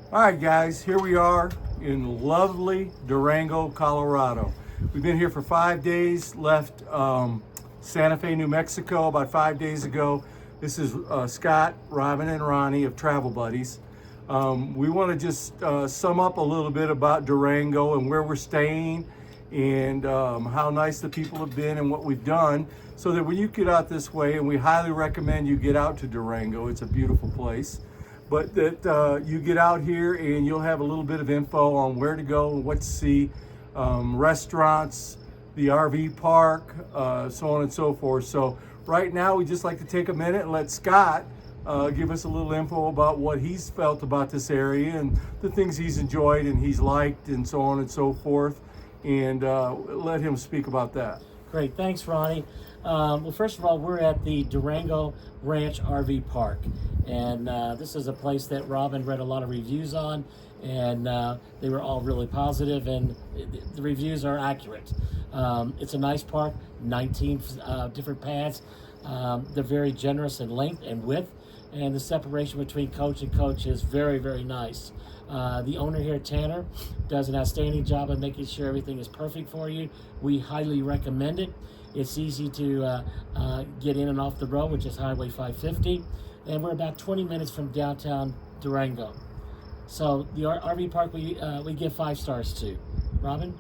All right, guys, here we are in lovely Durango, Colorado. We've been here for 5 days, left Santa Fe, New Mexico about 5 days ago. This is Scott, Robin, and Ronnie of Travel Buddies. We want to just sum up a little bit about Durango and where we're staying and how nice the people have been and what we've done, so that when you get out this way, and we highly recommend you get out to Durango, it's a beautiful place, but that you get out here and you'll have a little bit of info on where to go and what to see, restaurants, the RV park, so on and so forth. So right now we just like to take a minute and let Scott give us a little info about what he's felt about this area and the things he's enjoyed and he's liked and so on and so forth, and let him speak about that. Great, thanks, Ronnie. Well, first of all, we're at the Durango Ranch RV Park, and this is a place that Robin read a lot of reviews on, and they were all really positive, and the reviews are accurate. It's a nice park, 19 different pads. They're very generous in length and width, and the separation between coach and coach is very, very nice. The owner here, Tanner, does an outstanding job of making sure everything is perfect for you. We highly recommend it. It's easy to get in and off the road, which is Highway 550, and we're about 20 minutes from downtown Durango. So the RV park we give 5 stars to. Robin?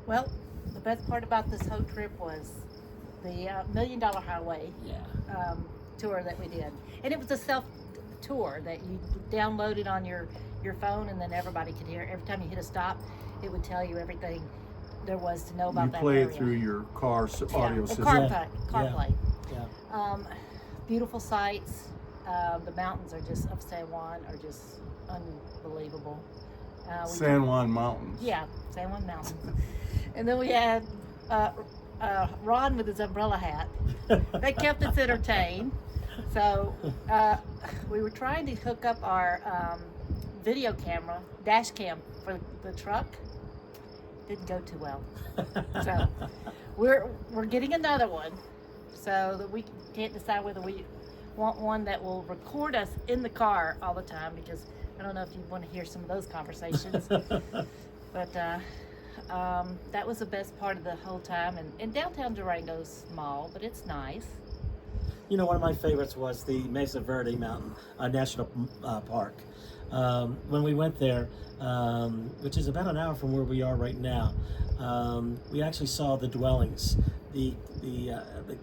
Well, the best part about this whole trip was the $1 Million Highway tour that we did. And it was a self tour that you downloaded on your phone, and then everybody could hear. Every time you hit a stop, it would tell you everything there was to know about You that play area. it through your car's audio system. CarPlay. Yeah. Beautiful sights. The mountains are just of San Juan are just unbelievable. San Juan Mountains. Yeah, San Juan Mountains. And then we had Ron with his umbrella hat. That kept us entertained. So we were trying to hook up our video camera, dash cam for the truck. Didn't go too well. So we're getting another one, so that we can't decide whether we want one that will record us in the car all the time, because I don't know if you want to hear some of those conversations. But that was the best part of the whole time. And downtown Durango's small, but it's nice. You know, one of my favorites was the Mesa Verde Mountain National Park. When we went there, which is about an hour from where we are right now, we actually saw the dwellings, the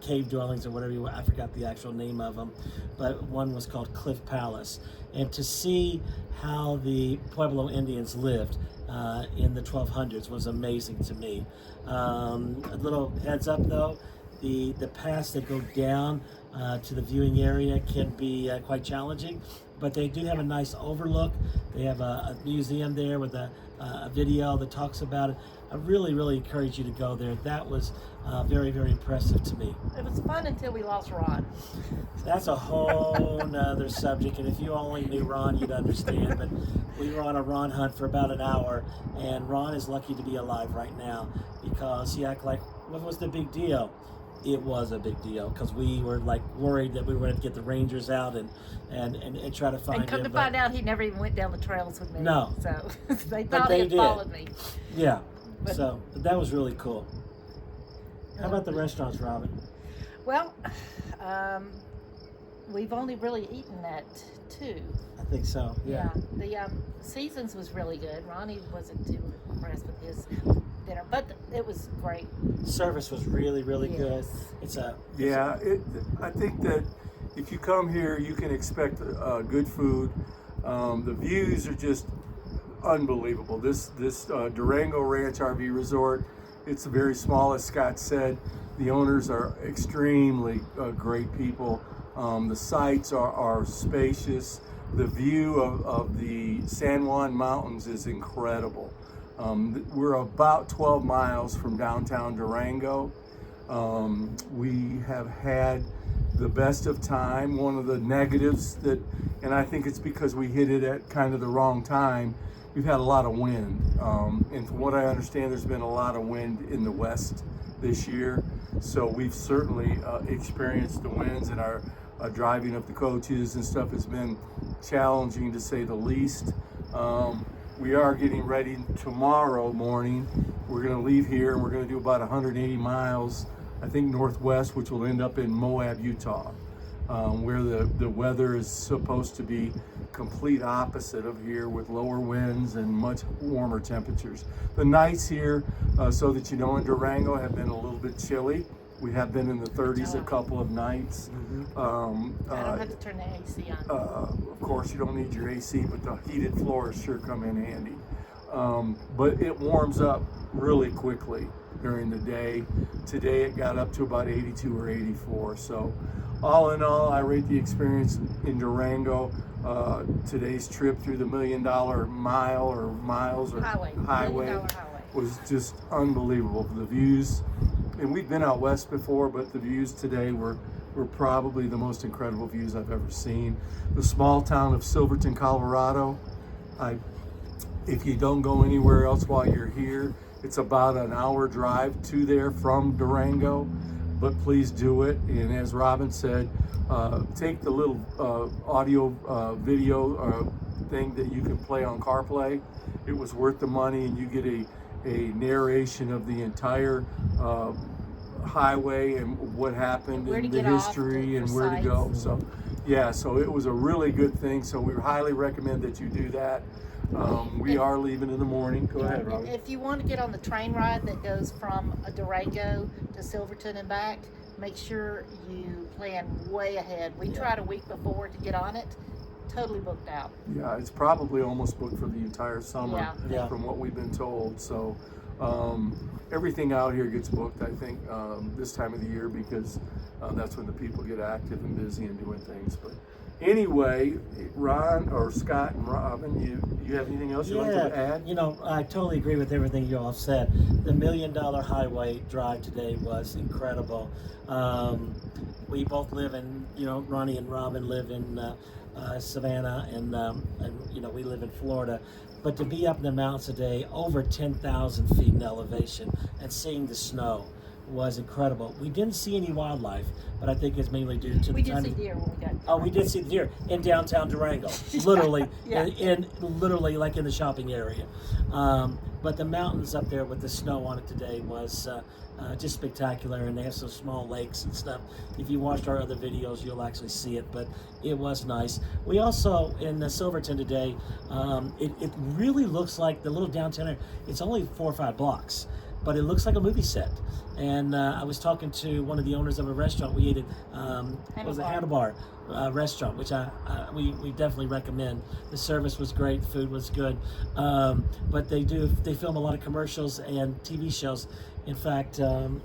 cave dwellings or whatever I forgot the actual name of them, but one was called Cliff Palace. And to see how the Pueblo Indians lived in the 1200s was amazing to me. A little heads up though, the paths that go down to the viewing area can be quite challenging, but they do have a nice overlook. They have a museum there with a video that talks about it. I really, really encourage you to go there. That was very, very impressive to me. It was fun until we lost Ron. That's a whole nother subject, and if you only knew Ron, you'd understand. But we were on a Ron hunt for about an hour, and Ron is lucky to be alive right now, because he acted like, what was the big deal? It was a big deal, because we were like worried that we were going to get the Rangers out and try to find him. And come to find out, he never even went down the trails with me. No. So they thought he had followed me. Yeah. But that was really cool. How about the restaurants, Robin? Well, we've only really eaten at 2. I think so. Yeah. The Seasons was really good. Ronnie wasn't too impressed with his dinner, but it was great. Service was really, really good. Yes. I think that if you come here, you can expect good food. The views are just unbelievable. This Durango Ranch RV Resort, it's very small, as Scott said. The owners are extremely great people. The sites are spacious. The view of the San Juan Mountains is incredible. We're about 12 miles from downtown Durango. We have had the best of time. One of the negatives and I think it's because we hit it at kind of the wrong time, we've had a lot of wind. And from what I understand, there's been a lot of wind in the west this year. So we've certainly experienced the winds, and our driving up the coaches and stuff has been challenging to say the least. We are getting ready tomorrow morning. We're going to leave here and we're going to do about 180 miles, I think northwest, which will end up in Moab, Utah, where the weather is supposed to be complete opposite of here with lower winds and much warmer temperatures. The nights here, so that you know, in Durango have been a little bit chilly. We have been in the 30s a couple of nights. I don't have to turn the AC on. Of course, you don't need your AC, but the heated floors sure come in handy. But it warms up really quickly during the day. Today it got up to about 82 or 84. So all in all, I rate the experience in Durango, today's trip through the $1 Million Mile or miles or Highway. $1 Million highway. was just unbelievable. The views, and we've been out west before, but the views today were probably the most incredible views I've ever seen. The small town of Silverton, Colorado, if you don't go anywhere else while you're here, it's about an hour drive to there from Durango, but please do it. And as Robin said, take the little audio video thing that you can play on CarPlay. It was worth the money, and you get a narration of the entire highway and what happened Where to and the get off, history and for where to go. sites. So yeah, so it was a really good thing. So we highly recommend that you do that. We are leaving in the morning. Go ahead, Robin. If you want to get on the train ride that goes from Durango to Silverton and back, make sure you plan way ahead. We tried a week before to get on it. Totally booked out. Yeah, it's probably almost booked for the entire summer Yeah. from what we've been told. So everything out here gets booked, I think, this time of the year, because that's when the people get active and busy and doing things. But anyway, Ron or Scott and Robin, you have anything else you'd like to add? You know, I totally agree with everything you all have said. The $1 Million Highway drive today was incredible. We both live in, you know, Ronnie and Robin live in Savannah, and you know, we live in Florida. But to be up in the mountains today, over 10,000 feet in elevation, and seeing the snow was incredible. We didn't see any wildlife, but I think it's mainly due to We the did time. see deer when we got. Oh, we did see the deer in downtown Durango, literally, Yeah. in literally like in the shopping area. But the mountains up there with the snow on it today was just spectacular, and they have some small lakes and stuff. If you watched our other videos, you'll actually see it, but it was nice. We also, in Silverton today, it really looks like the little downtown area. It's only 4 or 5 blocks, but it looks like a movie set. And I was talking to one of the owners of a restaurant. We ate at it was a Handlebar restaurant, which we definitely recommend. The service was great, food was good, but they film a lot of commercials and TV shows. In fact,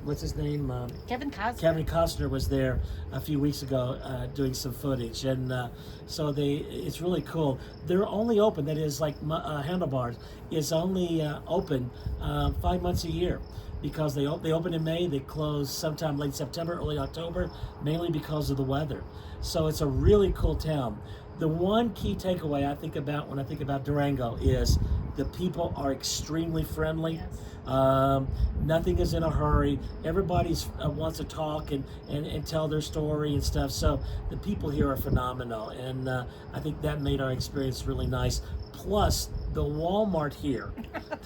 what's his name? Kevin Costner. Kevin Costner was there a few weeks ago doing some footage, and so it's really cool. They're only open, that is, like Handlebars is only open 5 months a year, because they open in May, they close sometime late September, early October, mainly because of the weather. So it's a really cool town. The one key takeaway I think about when I think about Durango is the people are extremely friendly. Yes. Nothing is in a hurry. Everybody wants to talk and tell their story and stuff. So the people here are phenomenal, and I think that made our experience really nice. Plus, the Walmart here.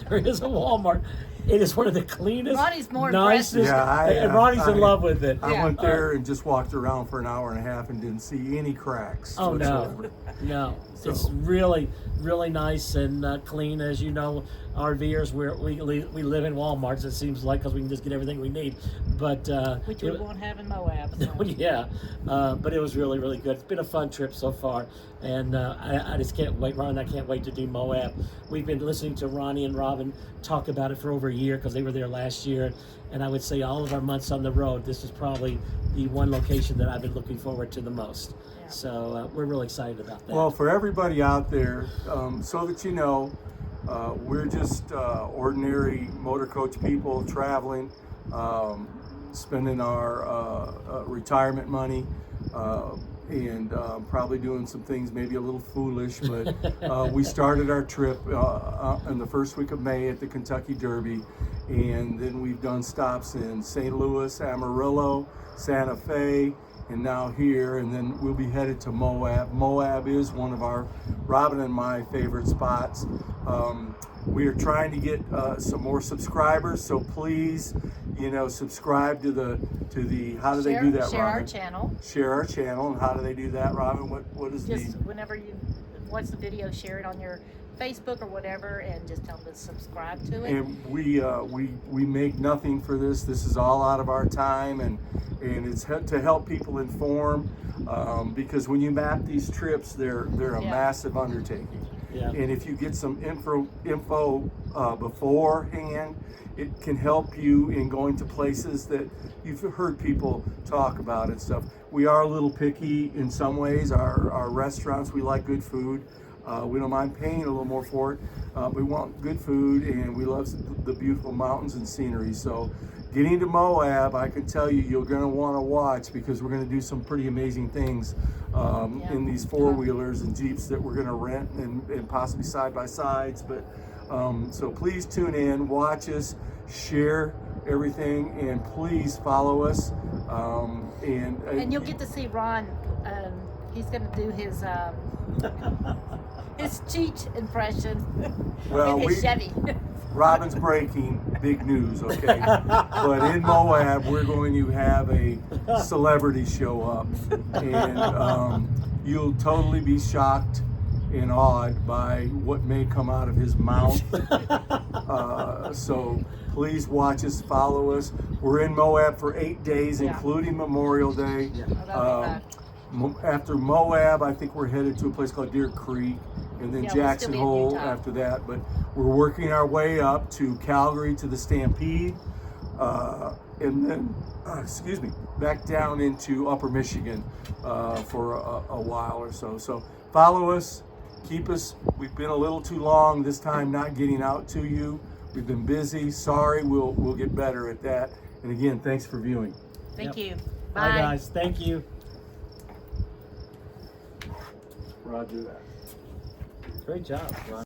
There is a Walmart. It is one of the cleanest, Ronnie's more nicest, impressive. and Ronnie's in love with it. I went there and just walked around for an hour and a half and didn't see any cracks. Oh whatsoever. no! So- It's really, really nice and clean. As you know, RVers, we live in Walmarts. It seems like, because we can just get everything we need. But Which we won't have in Moab. So. yeah, but it was really, really good. It's been a fun trip so far, and I just can't wait. Ron and I can't wait to do Moab. We've been listening to Ronnie and Robin talk about it for over a year, because they were there last year, and I would say all of our months on the road, this is probably the one location that I've been looking forward to the most. Yeah. So we're really excited about that. Well, for everybody out there, so that you know, we're just ordinary motor coach people traveling, spending our retirement money, and probably doing some things maybe a little foolish, but we started our trip in the first week of May at the Kentucky Derby, and then we've done stops in St. Louis, Amarillo, Santa Fe, and now here, and then we'll be headed to Moab. Moab is one of Robin and my favorite spots. We are trying to get some more subscribers, so please, subscribe to the. How do they do that, Share Robin? our channel. Share our channel, and how do they do that, Robin? What is Just whenever you watch the video, share it on your Facebook or whatever, and just tell them to subscribe to it. And we make nothing for this. This is all out of our time, and it's to help people inform, because when you map these trips, they're a massive undertaking. Yeah. And if you get some info beforehand, it can help you in going to places that you've heard people talk about and stuff. We are a little picky in some ways. Our restaurants, we like good food. We don't mind paying a little more for it. We want good food, and we love the beautiful mountains and scenery. So getting to Moab, I can tell you, you're going to want to watch, because we're going to do some pretty amazing things in these four-wheelers and Jeeps that we're going to rent, and possibly side-by-sides. But so please tune in, watch us, share everything, and please follow us. And you'll get to see Ron. He's going to do his cheat impression Well, in his Chevy. Robin's breaking big news, okay? But in Moab, we're going to have a celebrity show up, and you'll totally be shocked and awed by what may come out of his mouth. So please watch us, follow us. We're in Moab for 8 days, including Memorial Day. After Moab, I think we're headed to a place called Deer Creek, and then Jackson Hole after that. But we're working our way up to Calgary to the Stampede, and then, back down into Upper Michigan for a while or so. So follow us, keep us. We've been a little too long this time not getting out to you. We've been busy. Sorry, we'll get better at that. And again, thanks for viewing. Thank you. Bye, guys. Thank you. Roger that. Great job, Ron.